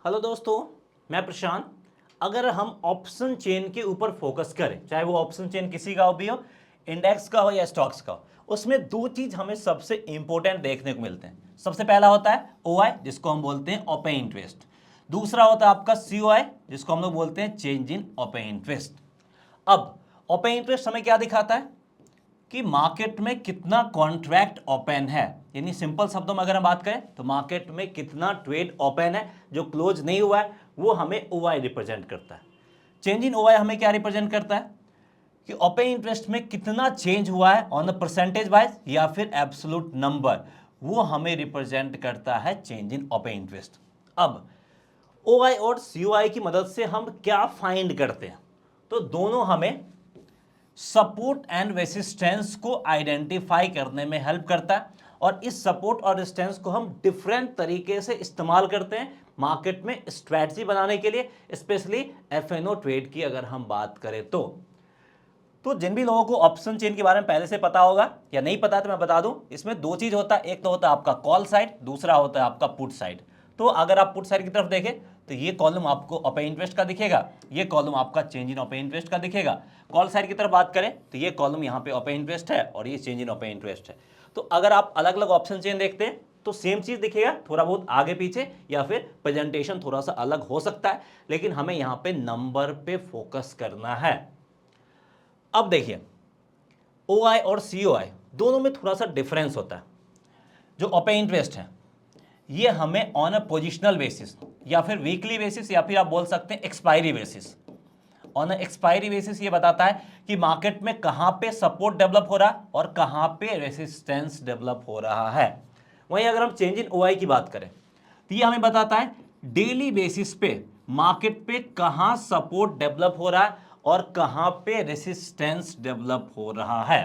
Hello दोस्तों, मैं प्रशांत। अगर हम ऑप्शन चेन के ऊपर फोकस करें, चाहे वो ऑप्शन चेन किसी का भी हो, इंडेक्स का हो या स्टॉक्स का हो, उसमें दो चीज हमें सबसे इंपॉर्टेंट देखने को मिलते हैं। सबसे पहला होता है ओआई, जिसको हम बोलते हैं ओपन इंटरेस्ट। दूसरा होता है आपका सीओआई, जिसको हम लोग बोलते हैं चेंज इन ओपन इंटरेस्ट। अब ओपन इंटरेस्ट हमें क्या दिखाता है कि मार्केट में कितना कॉन्ट्रैक्ट ओपन है, यानी सिंपल शब्दों में अगर हम बात करें तो मार्केट में कितना ट्रेड ओपन है, जो क्लोज नहीं हुआ है वो हमें ओआई रिप्रेजेंट करता है। चेंज इन ओआई हमें क्या रिप्रेजेंट करता है कि ओपन इंटरेस्ट में कितना चेंज हुआ है ऑन द परसेंटेज वाइज या फिर एब्सोल्यूट नंबर, वो हमें रिप्रेजेंट करता है चेंज इन ओपन इंटरेस्ट। अब ओआई और सीओआई की मदद से हम क्या फाइंड करते हैं, तो दोनों हमें सपोर्ट एंड रेसिस्टेंस को आइडेंटिफाई करने में हेल्प करता है, और इस सपोर्ट और रेसिस्टेंस को हम डिफरेंट तरीके से इस्तेमाल करते हैं मार्केट में स्ट्रैटेजी बनाने के लिए, स्पेशली एफएनओ ट्रेड की अगर हम बात करें तो जिन भी लोगों को ऑप्शन चेन के बारे में पहले से पता होगा या नहीं पता तो मैं बता दूं, इसमें दो चीज होता है। एक तो होता है आपका कॉल साइड, दूसरा होता है आपका पुट साइड। तो अगर आप पुट साइड की तरफ देखें तो ये कॉलम आपको ओपन इंटरेस्ट का दिखेगा, ये कॉलम आपका चेंज इन ओपन इंटरेस्ट का दिखेगा। कॉल साइड की तरफ बात करें तो ये कॉलम यहाँ पे ओपन इंटरेस्ट है और ये चेंज इन ओपन इंटरेस्ट है। तो अगर आप अलग अलग ऑप्शन चेन देखते हैं तो सेम चीज दिखेगा, थोड़ा बहुत आगे पीछे या फिर प्रेजेंटेशन थोड़ा सा अलग हो सकता है, लेकिन हमें यहाँ पे नंबर पे फोकस करना है। अब देखिए, ओआई और सीओआई दोनों में थोड़ा सा डिफरेंस होता है। जो ओपन इंटरेस्ट है ये हमें ऑन अ पोजिशनल बेसिस या फिर वीकली बेसिस या फिर आप बोल सकते हैं expiry basis, on a expiry basis ये बताता है कि मार्केट में कहां पे सपोर्ट डेवलप हो रहा है और कहां पे रेसिस्टेंस डेवलप हो रहा है। वहीं अगर हम चेंज इन ओआई की बात करें तो ये हमें बताता है डेली बेसिस पे मार्केट पे कहां सपोर्ट डेवलप हो रहा है और कहां पे रेसिस्टेंस डेवलप हो रहा है।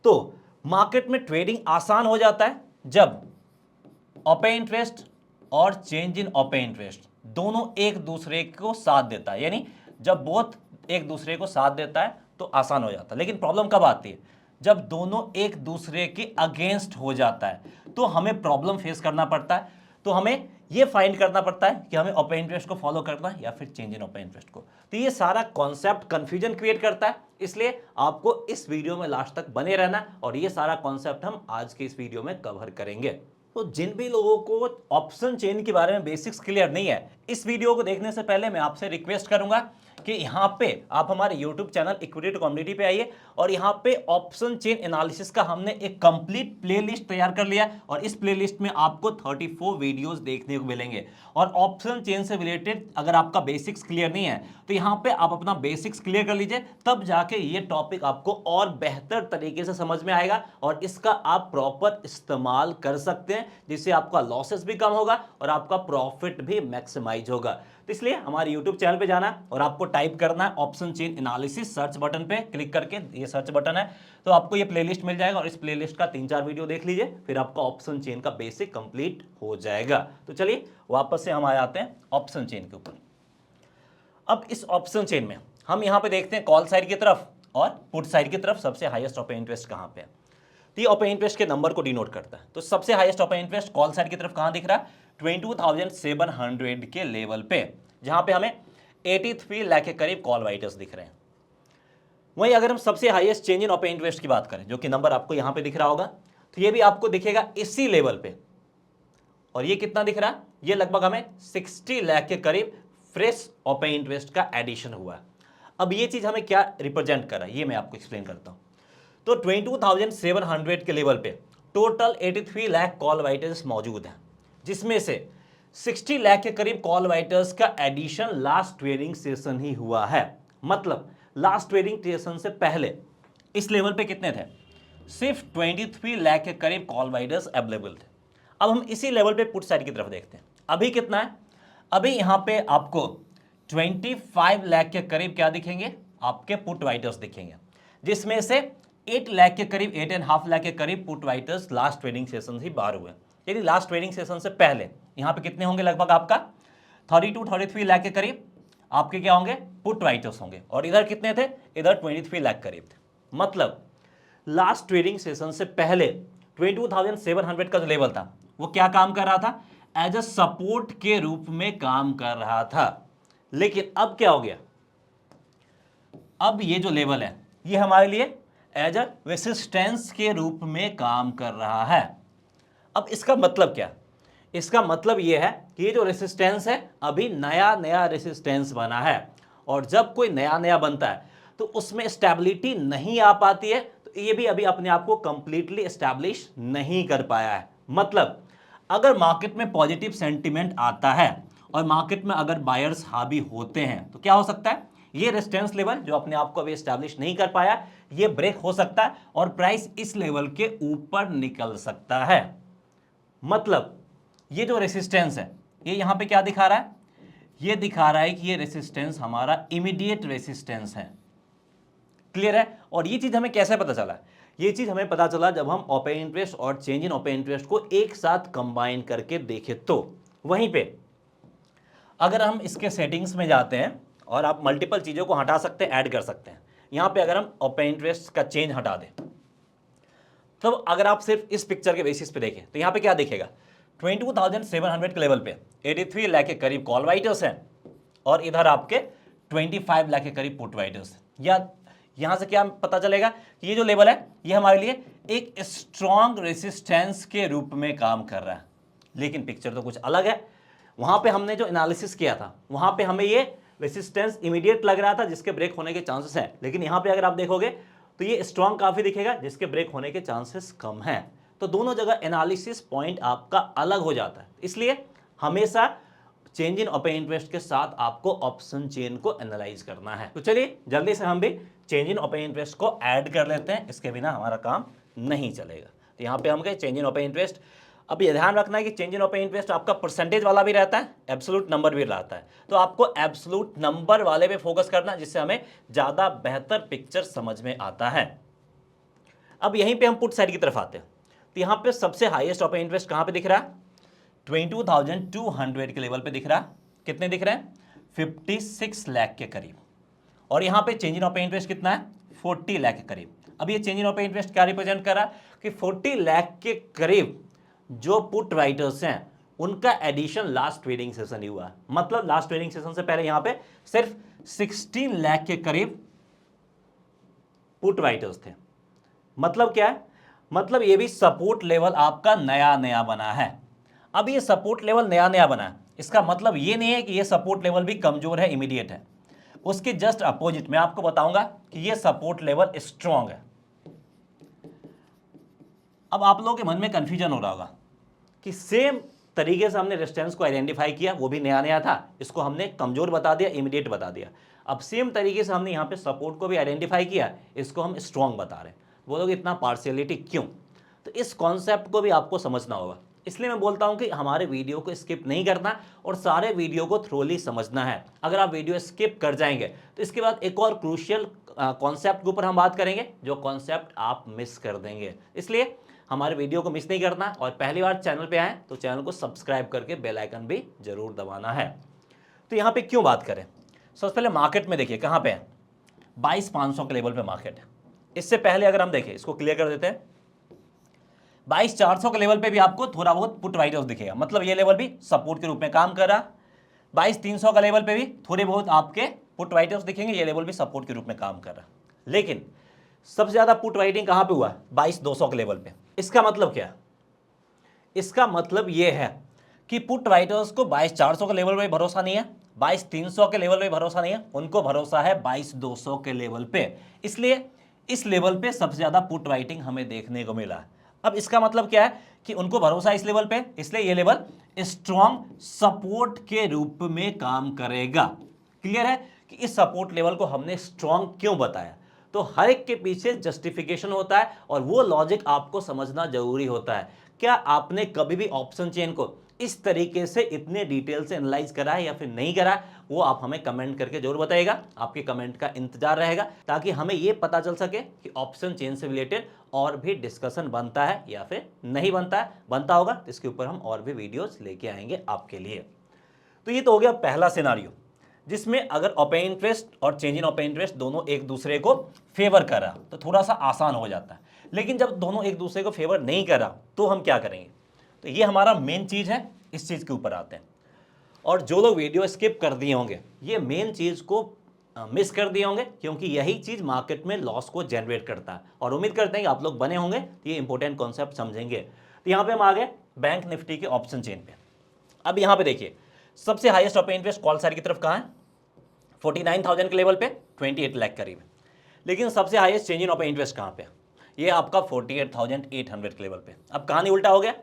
तो मार्केट में ट्रेडिंग आसान हो जाता है जब ओपन इंटरेस्ट और चेंज इन ओपन इंटरेस्ट दोनों एक दूसरे को साथ देता है, यानी जब बोथ एक दूसरे को साथ देता है तो आसान हो जाता है। लेकिन प्रॉब्लम कब आती है, जब दोनों एक दूसरे के अगेंस्ट हो जाता है तो हमें प्रॉब्लम फेस करना पड़ता है। तो हमें यह फाइंड करना पड़ता है कि हमें ओपन इंटरेस्ट को फॉलो करना है या फिर चेंज इन ओपन इंटरेस्ट को। तो ये सारा कॉन्सेप्ट कंफ्यूजन क्रिएट करता है, इसलिए आपको इस वीडियो में लास्ट तक बने रहना और ये सारा कॉन्सेप्ट हम आज के इस वीडियो में कवर करेंगे। तो जिन भी लोगों को ऑप्शन चेन के बारे में बेसिक्स क्लियर नहीं है, इस वीडियो को देखने से पहले मैं आपसे रिक्वेस्ट करूंगा कि यहाँ पे आप हमारे YouTube channel equity to community पे आइए और यहाँ पे ऑप्शन चेन एनालिसिस का हमने एक कंप्लीट प्लेलिस्ट तैयार कर लिया है और इस प्लेलिस्ट में आपको 34 वीडियोस देखने को मिलेंगे। और ऑप्शन चेन से रिलेटेड अगर आपका बेसिक्स क्लियर नहीं है तो यहाँ पे आप अपना बेसिक्स क्लियर कर लीजिए, तब जाके ये टॉपिक आपको और बेहतर तरीके से समझ में आएगा और इसका आप प्रॉपर इस्तेमाल कर सकते हैं, जिससे आपका लॉसेस भी कम होगा और आपका प्रॉफिट भी मैक्सिमाइज होगा। तो इसलिए हमारे YouTube चैनल पे जाना और आपको टाइप करना है option chain analysis, search button पे क्लिक करके, ये सर्च बटन है तो आपको ये प्लेलिस्ट मिल जाएगा और इस प्लेलिस्ट का 3-4 वीडियो देख लीजिए, फिर आपका ऑप्शन चेन का बेसिक कंप्लीट हो जाएगा। तो चलिए वापस से हम आ जाते हैं ऑप्शन चेन के ऊपर। अब इस ऑप्शन चेन में हम यहां पे देखते हैं कॉल साइड की तरफ और पुट साइड की तरफ सबसे हाईएस्ट ओपन इंटरेस्ट कहां पे है। तो ये ओपन इंटरेस्ट के नंबर को डिनोट करता है। तो सबसे highest open interest call side की तरफ कहां दिख रहा है, 22,700 के लेवल पे, जहां पे हमें 83 लाख के करीब कॉल वाइटर्स दिख रहे हैं। वहीं अगर हम सबसे highest change in open interest की बात करें, जो कि नंबर आपको यहां पे दिख रहा होगा, तो ये भी आपको दिखेगा इसी लेवल पे। और ये कितना दिख रहा है, ये लगभग हमें 60 लाख के करीब फ्रेश ओपन इंटरेस्ट का एडिशन हुआ है। अब ये चीज हमें क्या रिप्रेजेंट कर रहा है ये मैं आपको एक्सप्लेन करता हूं। तो 22,700 के लेवल पे टोटल 83 लाख कॉल वाइटर्स मौजूद हैं, जिसमें से 60 लाख के करीब कॉल वाइटर्स का एडिशन लास्ट ट्रेडिंग सेशन ही हुआ है। मतलब लास्ट ट्रेडिंग सेशन से पहले इस लेवल पे कितने थे, सिर्फ 23 लाख के करीब कॉल वाइटर्स अवेलेबल थे। अब हम इसी लेवल पे पुट साइड की तरफ देखते हैं, अभी कितना है, अभी यहां पे आपको 25 लाख के करीब क्या दिखेंगे, आपके पुट वाइटर्स दिखेंगे, जिसमें से 8 लाख के करीब, 8.5 लाख के करीब पुट वाइटर्स लास्ट ट्रेडिंग सेशन ही बाहर हुए। यानी लास्ट ट्रेडिंग सेशन से पहले यहां पे कितने होंगे, लगभग आपका 32-33 लाख के करीब आपके क्या होंगे, पुट राइटर्स होंगे। और इधर कितने थे, इधर 23 लाख करीब थे। मतलब लास्ट ट्रेडिंग सेशन से पहले 22,700 का जो लेवल था वो क्या काम कर रहा था, एज अ सपोर्ट के रूप में काम कर रहा था। लेकिन अब क्या हो गया, अब ये जो लेवल है ये हमारे लिए एज अ रेसिस्टेंस के रूप में काम कर रहा है। अब इसका मतलब क्या, इसका मतलब ये है कि ये जो रेसिस्टेंस है अभी नया नया रेसिस्टेंस बना है, और जब कोई नया नया बनता है तो उसमें स्टेबिलिटी नहीं आ पाती है, तो ये भी अभी अपने आप को कंप्लीटली एस्टैब्लिश नहीं कर पाया है। मतलब अगर मार्केट में पॉजिटिव सेंटिमेंट आता है और मार्केट में अगर बायर्स हावी होते हैं तो क्या हो सकता है, ये रेजिस्टेंस लेवल जो अपने आप को अभी एस्टैब्लिश नहीं कर पाया ये ब्रेक हो सकता है और प्राइस इस लेवल के ऊपर निकल सकता है। मतलब ये जो रेसिस्टेंस है ये यहां पे क्या दिखा रहा है, ये दिखा रहा है कि ये रेसिस्टेंस हमारा इमीडिएट रेसिस्टेंस है। क्लियर है। और ये चीज हमें कैसे पता चला, ये चीज हमें पता चला जब हम ओपन इंटरेस्ट और चेंज इन ओपन इंटरेस्ट को एक साथ कंबाइन करके देखें। तो वहीं पे अगर हम इसके सेटिंग्स में जाते हैं और आप मल्टीपल चीजों को हटा सकते हैं, ऐड कर सकते हैं। यहां पे अगर हम ओपन इंटरेस्ट का चेंज हटा दें तो अगर आप सिर्फ इस पिक्चर के बेसिस पे देखें तो यहां पे क्या दिखेगा, 22,700 के लेवल पे 83 लाख के करीब कॉल राइटर्स हैं और इधर आपके 25 लाख के करीब पुट राइटर्स हैं। या यहां से क्या पता चलेगा कि ये जो लेवल है ये हमारे लिए एक स्ट्रॉन्ग रेसिस्टेंस के रूप में काम कर रहा है। लेकिन पिक्चर तो कुछ अलग है। वहां पे हमने जो एनालिसिस किया था वहां पे हमें ये रेसिस्टेंस इमीडिएट लग रहा था जिसके ब्रेक होने के चांसेस हैं, लेकिन यहां पे अगर आप देखोगे तो ये स्ट्रॉन्ग काफी दिखेगा जिसके ब्रेक होने के चांसेस कम हैं। तो दोनों जगह एनालिसिस पॉइंट आपका अलग हो जाता है। इसलिए हमेशा चेंज इन ओपन इंटरेस्ट के साथ आपको ऑप्शन चेन को एनालाइज करना है। तो चलिए जल्दी से हम भी चेंज इन ओपन इंटरेस्ट को ऐड कर लेते हैं, इसके बिना हमारा काम नहीं चलेगा। तो यहाँ पे हम गए चेंज इन ओपन इंटरेस्ट। अब ये ध्यान रखना है कि चेंज इन ओपन इंटरेस्ट आपका परसेंटेज वाला भी रहता है, एब्सोल्यूट नंबर भी रहता है। तो आपको एब्सोल्यूट नंबर वाले पे फोकस करना जिससे हमें ज्यादा बेहतर पिक्चर समझ में आता है। अब यहीं पे हम पुट साइड की तरफ आते हैं तो यहाँ पे सबसे हाईएस्ट ओपन इंटरेस्ट कहाँ पे दिख रहा है, 22,200 के लेवल पे दिख रहा है। कितने दिख रहे हैं, 56 लाख के करीब। और यहाँ पे चेंज इन ओपन इंटरेस्ट कितना है, 40 लाख के करीब। अब ये चेंज इन ओपन इंटरेस्ट क्या रिप्रेजेंट कर रहा है कि 40 लाख के करीब जो पुट राइटर्स हैं उनका एडिशन लास्ट ट्रेडिंग सेशन ही हुआ है। मतलब लास्ट ट्रेडिंग सेशन से पहले यहां पे सिर्फ 16 लाख के करीब पुट राइटर्स थे। मतलब क्या है, मतलब ये भी सपोर्ट लेवल आपका नया नया बना है। अब ये सपोर्ट लेवल नया नया बना है, इसका मतलब ये नहीं है कि ये सपोर्ट लेवल भी कमजोर है, इमीडिएट है। उसके जस्ट अपोजिट मैं आपको बताऊंगा कि ये सपोर्ट लेवल स्ट्रांग है। अब आप लोगों के मन में कंफ्यूजन हो रहा होगा कि सेम तरीके से हमने रेजिस्टेंस को आइडेंटिफाई किया, वो भी नया नया था, इसको हमने कमजोर बता दिया, इमीडिएट बता दिया। अब सेम तरीके से हमने यहाँ पे सपोर्ट को भी आइडेंटिफाई किया, इसको हम स्ट्रांग बता रहे हैं। बोलोगे इतना पार्शियलिटी क्यों, तो इस कॉन्सेप्ट को भी आपको समझना होगा। इसलिए मैं बोलता हूं कि हमारे वीडियो को स्किप नहीं करना और सारे वीडियो को थ्रोली समझना है। अगर आप वीडियो स्किप कर जाएंगे तो इसके बाद एक और क्रूशियल कॉन्सेप्ट के ऊपर हम बात करेंगे जो कॉन्सेप्ट आप मिस कर देंगे। इसलिए हमारे वीडियो को मिस नहीं करना और पहली बार चैनल पे आए तो चैनल को सब्सक्राइब करके बेल आइकन भी जरूर दबाना है। तो यहाँ पे क्यों बात करें, सबसे पहले मार्केट में देखिए कहाँ पे है, 22,500 के लेवल पे मार्केट है। इससे पहले अगर हम देखें, इसको क्लियर कर देते हैं, 22,400 के लेवल पे भी आपको थोड़ा बहुत पुट राइटर्स दिखेगा, मतलब ये लेवल भी सपोर्ट के रूप में काम कर रहा। 22,300 का लेवल पे भी थोड़े बहुत आपके पुट राइटर्स दिखेंगे, ये लेवल भी सपोर्ट के रूप में काम कर रहा। लेकिन सबसे ज्यादा पुट राइटिंग कहां पे हुआ, 22,200 के लेवल पे। इसका मतलब क्या है, इसका मतलब यह है कि पुट राइटर्स को 22,400 के लेवल पे भरोसा नहीं है, 22,300 के लेवल पे भरोसा नहीं है, उनको भरोसा है 22,200 के लेवल पे। इसलिए इस लेवल पे सबसे ज्यादा पुट राइटिंग हमें देखने को मिला। अब इसका मतलब क्या है कि उनको भरोसा है इस लेवल पे, इसलिए ये लेवल स्ट्रॉन्ग सपोर्ट के रूप में काम करेगा। क्लियर है कि इस सपोर्ट लेवल को हमने स्ट्रॉन्ग क्यों बताया, तो हर एक के पीछे जस्टिफिकेशन होता है और वो लॉजिक आपको समझना जरूरी होता है। क्या आपने कभी भी ऑप्शन चेन को इस तरीके से इतने डिटेल से एनालाइज करा है या फिर नहीं करा, वो आप हमें कमेंट करके जरूर बताइएगा। आपके कमेंट का इंतजार रहेगा ताकि हमें ये पता चल सके कि ऑप्शन चेन से रिलेटेड और भी डिस्कशन बनता है या फिर नहीं बनता है। बनता होगा तो इसके ऊपर हम और भी वीडियोस लेके आएंगे आपके लिए। तो ये तो हो गया पहला सिनारियो जिसमें अगर ओपन इंटरेस्ट और चेंज इन ओपन इंटरेस्ट दोनों एक दूसरे को फेवर कर रहा तो थोड़ा सा आसान हो जाता है। लेकिन जब दोनों एक दूसरे को फेवर नहीं कर रहा तो हम क्या करेंगे, तो ये हमारा मेन चीज है इस चीज़ के ऊपर आते हैं। और जो लोग वीडियो स्किप कर दिए होंगे ये मेन चीज़ को मिस कर दिए होंगे, क्योंकि यही चीज़ मार्केट में लॉस को जनरेट करता है। और उम्मीद करते हैं कि आप लोग बने होंगे तो ये इंपॉर्टेंट कॉन्सेप्ट समझेंगे। तो यहाँ पे हम आ गए बैंक निफ्टी के ऑप्शन चेन पे। अब यहाँ पे देखिए सबसे highest open interest call side की तरफ कहाँ है, 49,000 के लेवल पे 28 लाख करीब है। लेकिन सबसे highest change in open interest कहाँ पे, ये आपका 48,800 के लेवल पे। अब कहानी उल्टा हो गया।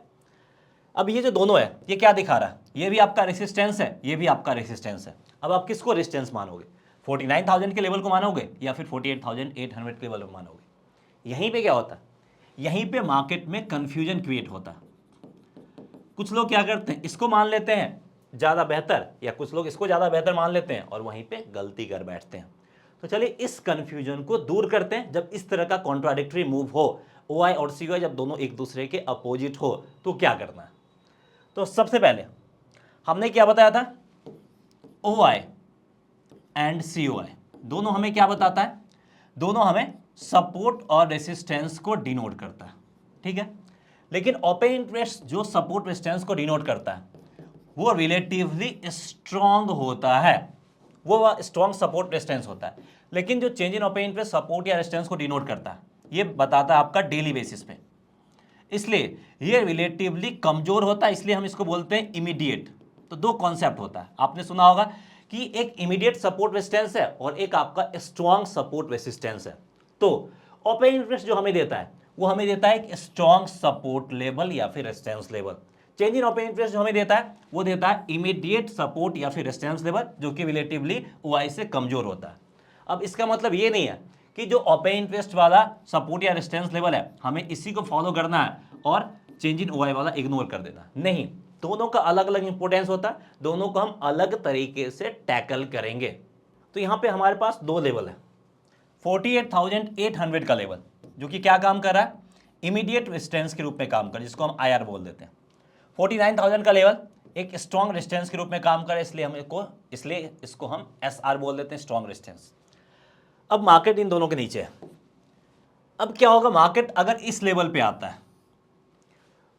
अब ये जो दोनों है ये क्या दिखा रहा है, ये भी आपका रेसिस्टेंस है, ये भी आपका रेसिस्टेंस है। अब आप किसको रेसिस्टेंस मानोगे, 49,000 के लेवल को मानोगे या फिर 48,800 के लेवल को मानोगे। यहीं पे क्या होता है, यहीं पे मार्केट में कंफ्यूजन क्रिएट होता है। कुछ लोग क्या करते हैं, इसको मान लेते हैं ज़्यादा बेहतर, या कुछ लोग इसको ज़्यादा बेहतर मान लेते हैं और वहीं पे गलती कर बैठते हैं। तो चलिए इस कंफ्यूजन को दूर करते हैं। जब इस तरह का कॉन्ट्राडिक्टरी मूव हो, OI और COI जब दोनों एक दूसरे के अपोजिट हो तो क्या करना है। तो सबसे पहले हमने क्या बताया था, OI एंड COI दोनों हमें क्या बताता है, दोनों हमें सपोर्ट और रेसिस्टेंस को डिनोट करता है, ठीक है। लेकिन ओपन इंटरेस्ट जो सपोर्ट रेसिस्टेंस को डिनोट करता है वो रिलेटिवली स्ट्रांग होता है, वो स्ट्रांग सपोर्ट रेजिस्टेंस होता है। लेकिन जो change in open interest support या रेजिस्टेंस को डिनोट करता है ये बताता है आपका डेली बेसिस पे, इसलिए ये रिलेटिवली कमजोर होता है, इसलिए हम इसको बोलते हैं इमीडिएट। तो दो कॉन्सेप्ट होता है, आपने सुना होगा कि एक इमीडिएट सपोर्ट रेजिस्टेंस है और एक आपका स्ट्रांग सपोर्ट रेजिस्टेंस है। तो ओपन इंटरेस्ट जो हमें देता है वो हमें देता है एक स्ट्रांग सपोर्ट लेवल या फिर resistance level. Change in open interest जो हमें देता है वो देता है इमीडिएट सपोर्ट या फिर रेजिस्टेंस लेवल, जो कि रिलेटिवली OI से कमजोर होता है। अब इसका मतलब ये नहीं है कि जो ओपन इंटरेस्ट वाला सपोर्ट या रेजिस्टेंस लेवल है हमें इसी को फॉलो करना है और चेंज इन OI वाला इग्नोर कर देना, नहीं। दोनों का अलग अलग इंपॉर्टेंस होता है, दोनों को हम अलग तरीके से टैकल करेंगे। तो यहाँ पे हमारे पास दो लेवल है, 48,800 का लेवल जो कि क्या काम कर रहा है, इमीडिएट रेजिस्टेंस के रूप में काम कर रहा है, जिसको हम IR बोल देते हैं। 49,000 का लेवल एक स्ट्रॉन्ग रेजिस्टेंस के रूप में काम करे, इसलिए इसको हम SR बोल देते हैं, स्ट्रॉन्ग रेजिस्टेंस। अब मार्केट इन दोनों के नीचे है। अब क्या होगा, मार्केट अगर इस लेवल पे आता है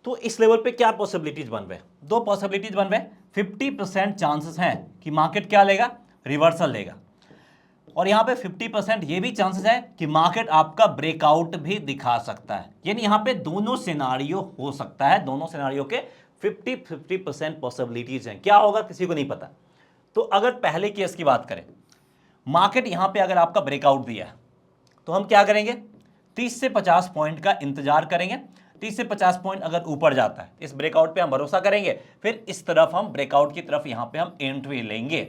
तो इस लेवल पे क्या पॉसिबिलिटीज बन रहे, दो पॉसिबिलिटीज बन रहे। 50% चांसेस हैं कि मार्केट क्या लेगा, रिवर्सल लेगा, और यहां पे 50% ये भी चांसेस है कि मार्केट आपका ब्रेकआउट भी दिखा सकता है। यानी यहां पे दोनों सिनारियो हो सकता है, दोनों सिनारियो के 50% पॉसिबिलिटीज हैं। क्या होगा किसी को नहीं पता। तो अगर पहले केस की बात करें, मार्केट यहां पे अगर आपका ब्रेकआउट दिया है तो हम क्या करेंगे, 30 से 50 पॉइंट का इंतजार करेंगे। 30 से 50 पॉइंट अगर ऊपर जाता है इस ब्रेकआउट पे हम भरोसा करेंगे, फिर इस तरफ हम ब्रेकआउट की तरफ यहां पे हम एंट्री लेंगे।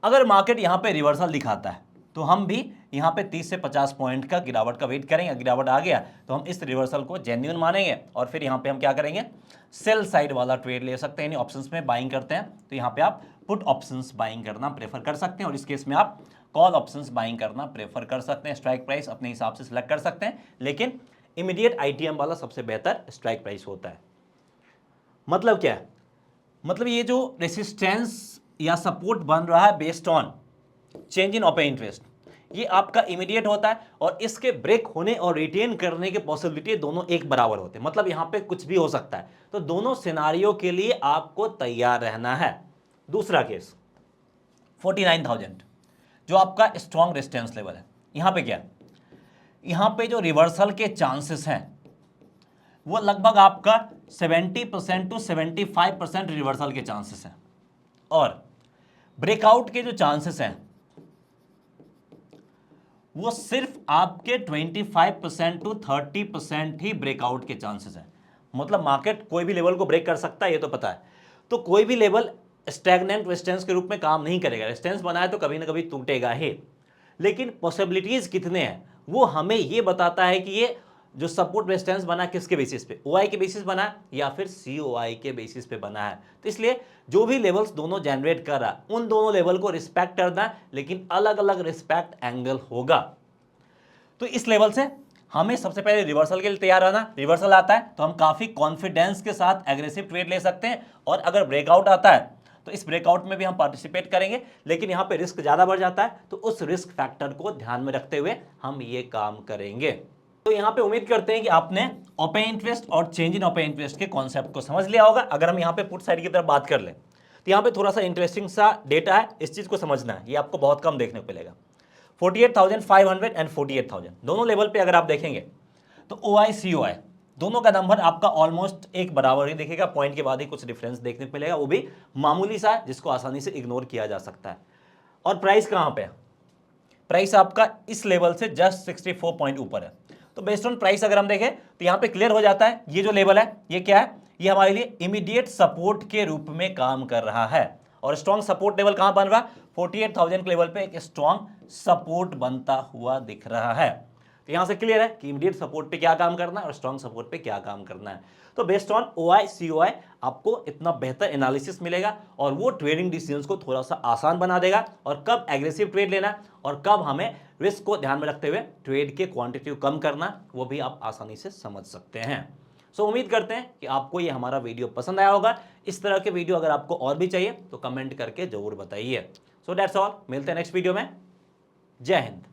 अगर मार्केट यहां पे रिवर्सल दिखाता है तो हम भी यहां पे 30 से 50 पॉइंट का गिरावट का वेट करेंगे। गिरावट आ गया तो हम इस रिवर्सल को जेन्युइन मानेंगे और फिर यहां पे हम क्या करेंगे, सेल साइड वाला ट्रेड ले सकते हैं। ऑप्शंस में बाइंग करते हैं तो यहां पे आप पुट ऑप्शंस बाइंग करना प्रेफर कर सकते हैं, और इस केस में आप कॉल ऑप्शंस बाइंग करना प्रेफर कर सकते हैं। स्ट्राइक प्राइस अपने हिसाब से सिलेक्ट कर सकते हैं, लेकिन इमीडिएट ITM वाला सबसे बेहतर स्ट्राइक प्राइस होता है। मतलब क्या है, मतलब ये जो रेसिस्टेंस या सपोर्ट बन रहा है based on change in open interest, ये आपका इमीडिएट होता है और इसके ब्रेक होने और रिटेन करने के पॉसिबिलिटी दोनों एक बराबर होते हैं। मतलब यहां पे कुछ भी हो सकता है, तो दोनों सिनारियो के लिए आपको तैयार रहना है। दूसरा केस 49,000 जो आपका स्ट्रॉन्ग रेजिस्टेंस लेवल है, यहां पे क्या, यहां पे जो रिवर्सल के चांसेस हैं वो लगभग आपका 70% to 75% रिवर्सल के चांसेस हैं, और ब्रेकआउट के जो चांसेस हैं वो सिर्फ आपके 25% to 30% ही ब्रेकआउट के चांसेस हैं। मतलब मार्केट कोई भी लेवल को ब्रेक कर सकता है, ये तो पता है। तो कोई भी लेवल स्टैग्नेंट रेजिस्टेंस के रूप में काम नहीं करेगा, रेजिस्टेंस बनाए तो कभी ना कभी टूटेगा ही। लेकिन पॉसिबिलिटीज कितने हैं वो हमें ये बताता है कि ये जो सपोर्ट रेजिस्टेंस बना किसके बेसिस पे, OI के बेसिस बना या फिर COI के बेसिस पे बना है। तो इसलिए जो भी लेवल्स दोनों जनरेट कर रहा है उन दोनों लेवल को रिस्पेक्ट करना है, लेकिन अलग अलग रिस्पेक्ट एंगल होगा। तो इस लेवल से हमें सबसे पहले रिवर्सल के लिए तैयार रहना। रिवर्सल आता है तो हम काफी कॉन्फिडेंस के साथ एग्रेसिव ट्रेड ले सकते हैं, और अगर ब्रेकआउट आता है तो इस ब्रेकआउट में भी हम पार्टिसिपेट करेंगे। लेकिन यहां पे रिस्क ज्यादा बढ़ जाता है, तो उस रिस्क फैक्टर को ध्यान में रखते हुए हम ये काम करेंगे। तो यहाँ पे उम्मीद करते हैं कि आपने ओपन इंटरेस्ट और चेंज इन ओपन इंटरेस्ट के कॉन्सेप्ट को समझ लिया होगा। अगर हम यहाँ पे पुट साइड की तरफ बात कर लें तो यहाँ पे थोड़ा सा इंटरेस्टिंग सा डेटा है, इस चीज को समझना है, ये आपको बहुत कम देखने को मिलेगा। 48,500 एंड 48,000 दोनों लेवल पे अगर आप देखेंगे तो OI COI दोनों का नंबर आपका ऑलमोस्ट एक बराबर ही दिखेगा, पॉइंट के बाद ही कुछ डिफरेंस देखने को मिलेगा, वो भी मामूली सा है जिसको आसानी से इग्नोर किया जा सकता है। और प्राइस कहां पे है? प्राइस आपका इस लेवल से जस्ट 64 पॉइंट ऊपर है। तो बेस्ड ऑन प्राइस अगर हम देखें तो यहां पे क्लियर हो जाता है ये जो लेवल है ये क्या है, ये हमारे लिए इमीडिएट सपोर्ट के रूप में काम कर रहा है। और स्ट्रॉन्ग सपोर्ट लेवल कहां बन रहा है? 48,000 के लेवल पे एक स्ट्रॉन्ग सपोर्ट बनता हुआ दिख रहा है। तो यहां से क्लियर है कि इमीडिएट सपोर्ट पे क्या काम करना है और स्ट्रॉन्ग सपोर्ट पे क्या काम करना है। तो बेस्ड ऑन OI COI आपको इतना बेहतर एनालिसिस मिलेगा और वो ट्रेडिंग डिसीजंस को थोड़ा सा आसान बना देगा, और कब एग्रेसिव ट्रेड लेना और कब हमें रिस्क को ध्यान में रखते हुए ट्रेड के क्वांटिटी को कम करना, वो भी आप आसानी से समझ सकते हैं। सो उम्मीद करते हैं कि आपको ये हमारा वीडियो पसंद आया होगा। इस तरह के वीडियो अगर आपको और भी चाहिए तो कमेंट करके जरूर बताइए। सो दैट्स ऑल, मिलते हैं नेक्स्ट वीडियो में। जय हिंद।